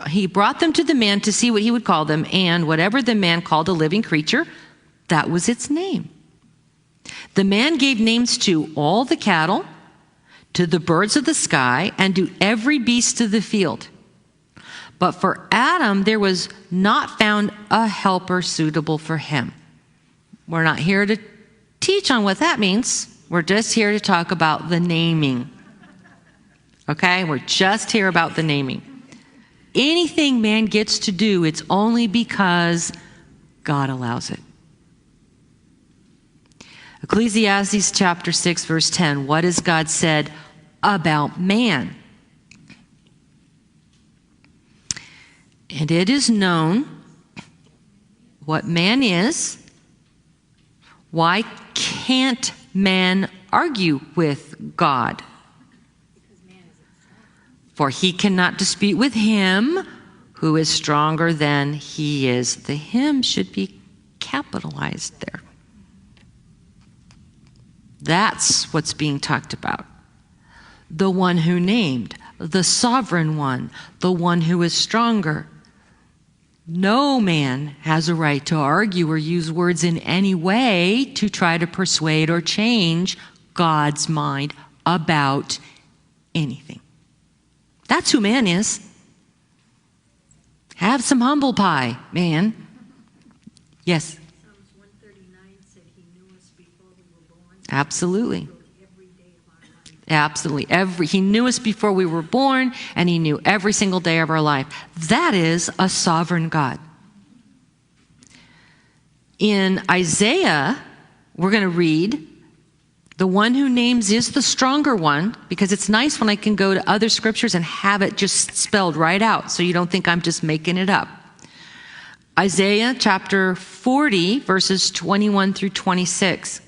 he brought them to the man to see what he would call them, and whatever the man called a living creature, that was its name. The man gave names to all the cattle, to the birds of the sky, and to every beast of the field. But for Adam, there was not found a helper suitable for him. We're not here to teach on what that means. We're just here to talk about the naming. Okay? We're just here about the naming. Anything man gets to do, it's only because God allows it. Ecclesiastes chapter 6, verse 10. What has God said about man? And it is known what man is. Why can't man argue with God? For he cannot dispute with him who is stronger than he is. The him should be capitalized there. That's what's being talked about. The one who named, the sovereign one, the one who is stronger. No man has a right to argue or use words in any way to try to persuade or change God's mind about anything. That's who man is. Have some humble pie, man. Yes. Psalms 139 said he knew us before we were born. Absolutely. Every day of our life. Absolutely. He knew us before we were born, and he knew every single day of our life. That is a sovereign God. In Isaiah, we're going to read, the one who names is the stronger one, because it's nice when I can go to other scriptures and have it just spelled right out so you don't think I'm just making it up. Isaiah chapter 40, verses 21 through 26.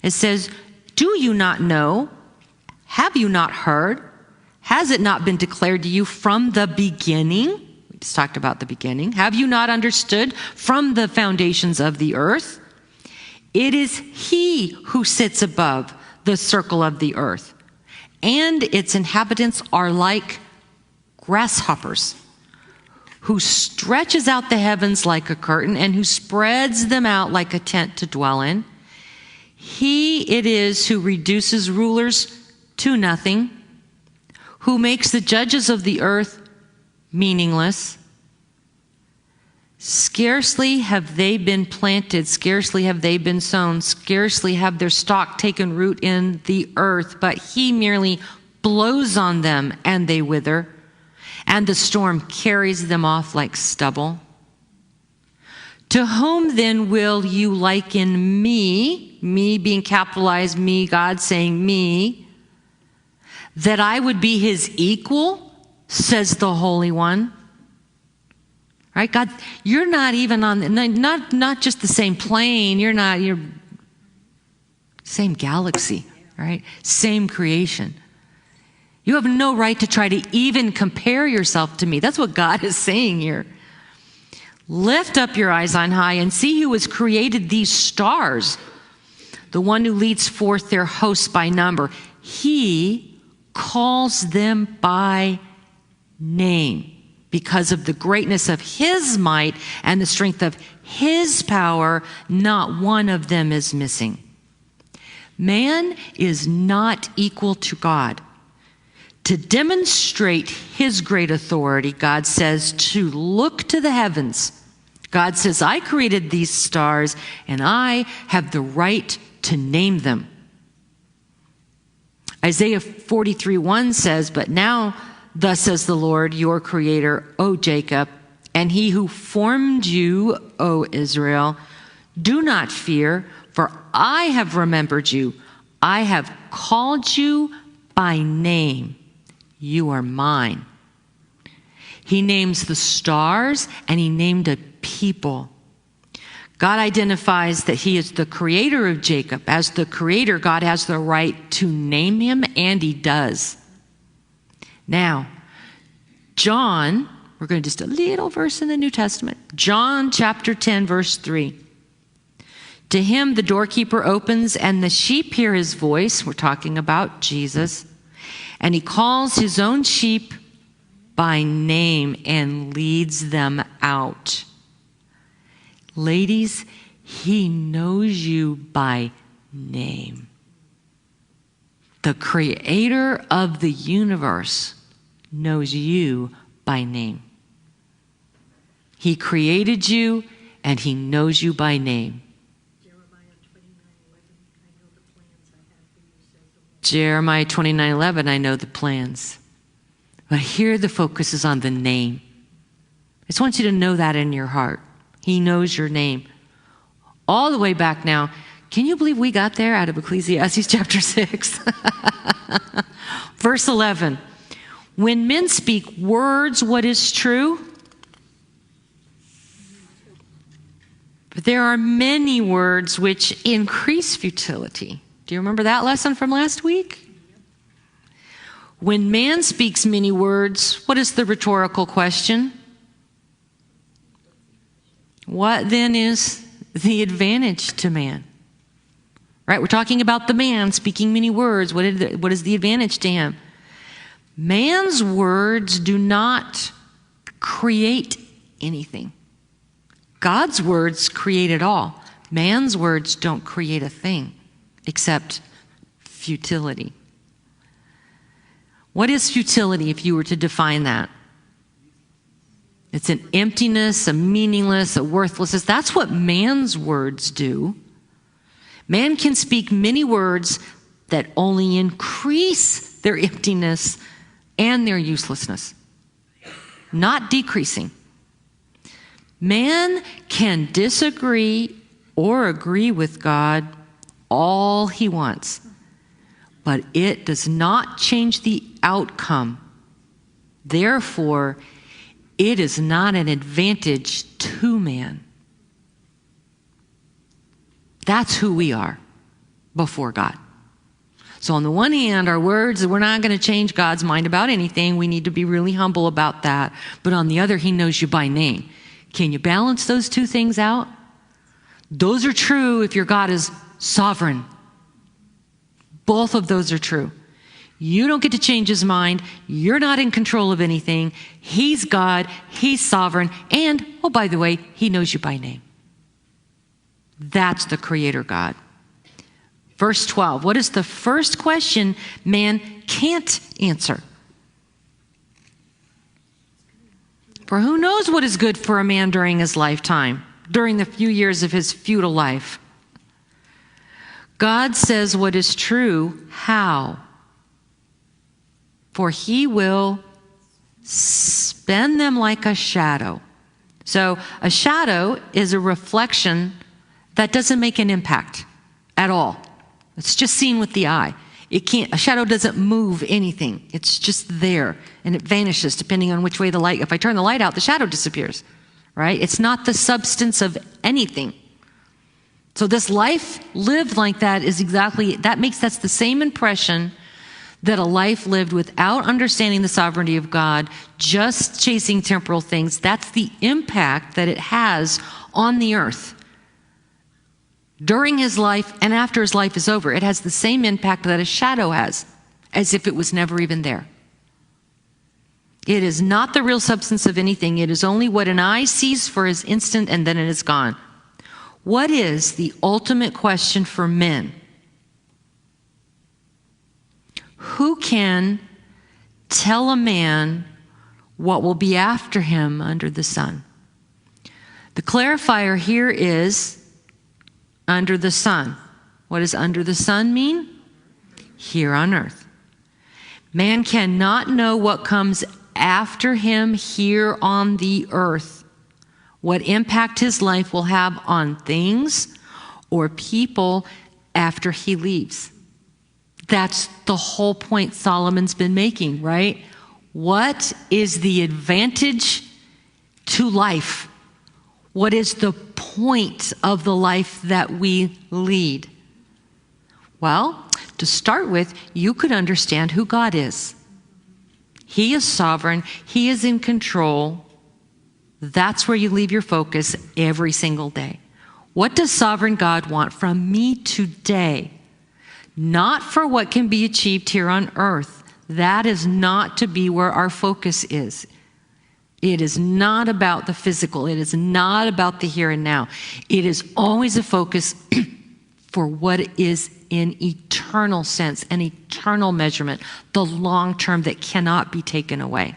It says, "Do you not know? Have you not heard? Has it not been declared to you from the beginning?" We just talked about the beginning. "Have you not understood from the foundations of the earth? It is he who sits above the circle of the earth, and its inhabitants are like grasshoppers, who stretches out the heavens like a curtain and who spreads them out like a tent to dwell in. He it is who reduces rulers to nothing, who makes the judges of the earth meaningless. Scarcely have they been planted, scarcely have they been sown, scarcely have their stalk taken root in the earth, but he merely blows on them and they wither, and the storm carries them off like stubble. To whom then will you liken me," me being capitalized, me, God saying me, "that I would be his equal, says the Holy One." Right? God, you're not even on, not just the same plane, you're same galaxy, right? Same creation. You have no right to try to even compare yourself to me. That's what God is saying here. "Lift up your eyes on high and see who has created these stars, the one who leads forth their hosts by number. He calls them by name. Because of the greatness of his might and the strength of his power, not one of them is missing." Man is not equal to God. To demonstrate his great authority, God says to look to the heavens. God says, "I created these stars and I have the right to name them." Isaiah 43:1 says, "But now, thus says the Lord, your creator, O Jacob, and he who formed you, O Israel, do not fear, for I have remembered you. I have called you by name. You are mine." He names the stars and he named a people. God identifies that he is the creator of Jacob. As the creator, God has the right to name him, and he does. Now, John, we're going to just a little verse in the New Testament. John chapter 10, verse 3. "To him the doorkeeper opens, and the sheep hear his voice." We're talking about Jesus. "And he calls his own sheep by name and leads them out." Ladies, he knows you by name. The creator of the universe knows you by name. He created you and he knows you by name. Jeremiah 29:11, I know the plans. But here the focus is on the name. I just want you to know that in your heart. He knows your name. All the way back now. Can you believe we got there out of Ecclesiastes chapter 6? Verse 11. "When men speak words, what is true? But there are many words which increase futility." Do you remember that lesson from last week? When man speaks many words, what is the rhetorical question? What then is the advantage to man? Right? We're talking about the man speaking many words. What is the advantage to him? Man's words do not create anything. God's words create it all. Man's words don't create a thing except futility. What is futility if you were to define that? It's an emptiness, a meaningless, a worthlessness. That's what man's words do. Man can speak many words that only increase their emptiness and their uselessness, not decreasing. Man can disagree or agree with God all he wants, but it does not change the outcome. Therefore, it is not an advantage to man. That's who we are before God. So on the one hand, our words, we're not going to change God's mind about anything. We need to be really humble about that. But on the other, he knows you by name. Can you balance those two things out? Those are true if your God is sovereign. Both of those are true. You don't get to change his mind. You're not in control of anything. He's God. He's sovereign. And, oh, by the way, he knows you by name. That's the Creator God. Verse 12. What is the first question man can't answer? For who knows what is good for a man during his lifetime, during the few years of his futile life? God says what is true. How? For he will spend them like a shadow. So a shadow is a reflection that doesn't make an impact at all. It's just seen with the eye. A shadow doesn't move anything. It's just there, and it vanishes depending on which way the light. If I turn the light out, the shadow disappears, right? It's not the substance of anything. So this life lived like that is exactly, that's the same impression that a life lived without understanding the sovereignty of God, just chasing temporal things. That's the impact that it has on the earth. During his life and after his life is over, it has the same impact that a shadow has, as if it was never even there. It is not the real substance of anything. It is only what an eye sees for his instant and then it is gone. What is the ultimate question for men? Who can tell a man what will be after him under the sun? The clarifier here is under the sun. What does under the sun mean? Here on earth. Man cannot know what comes after him here on the earth, what impact his life will have on things or people after he leaves. That's the whole point Solomon's been making, right? What is the advantage to life? What is the point of the life that we lead? Well, to start with, you could understand who God is. He is sovereign. He is in control. That's where you leave your focus every single day. What does sovereign God want from me today? Not for what can be achieved here on earth. That is not to be where our focus is. It is not about the physical. It is not about the here and now. It is always a focus for what is in eternal sense, an eternal measurement, the long term that cannot be taken away.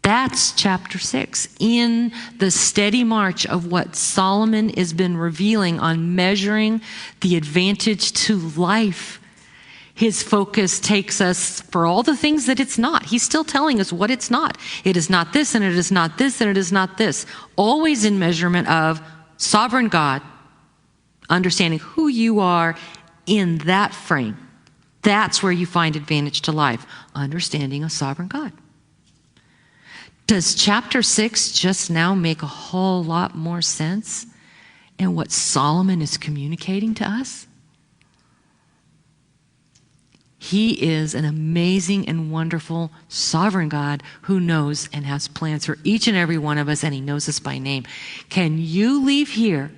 That's chapter 6. In the steady march of what Solomon has been revealing on measuring the advantage to life, his focus takes us for all the things that it's not. He's still telling us what it's not. It is not this, and it is not this, and it is not this. Always in measurement of sovereign God, understanding who you are in that frame. That's where you find advantage to life, understanding a sovereign God. Does chapter 6 just now make a whole lot more sense in what Solomon is communicating to us? He is an amazing and wonderful sovereign God who knows and has plans for each and every one of us, and he knows us by name. Can you leave here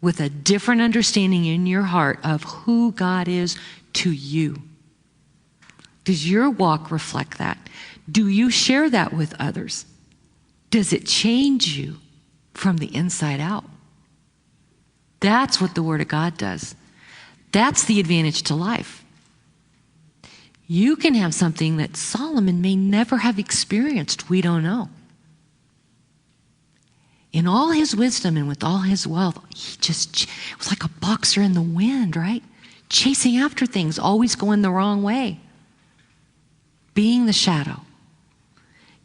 with a different understanding in your heart of who God is to you? Does your walk reflect that? Do you share that with others? Does it change you from the inside out? That's what the Word of God does. That's the advantage to life. You can have something that Solomon may never have experienced. We don't know. In all his wisdom and with all his wealth, it was like a boxer in the wind, right? Chasing after things, always going the wrong way. Being the shadow.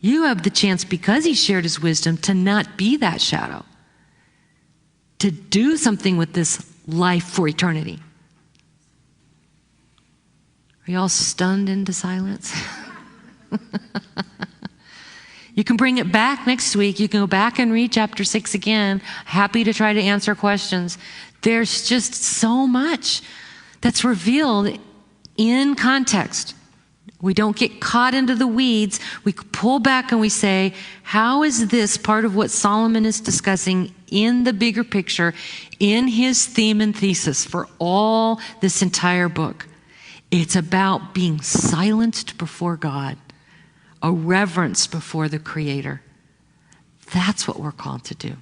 You have the chance, because he shared his wisdom, to not be that shadow, to do something with this life for eternity. Are you all stunned into silence? You can bring it back next week. You can go back and read chapter 6 again. Happy to try to answer questions. There's just so much that's revealed in context. We don't get caught into the weeds. We pull back and we say, how is this part of what Solomon is discussing in the bigger picture, in his theme and thesis for all this entire book? It's about being silenced before God, a reverence before the Creator. That's what we're called to do.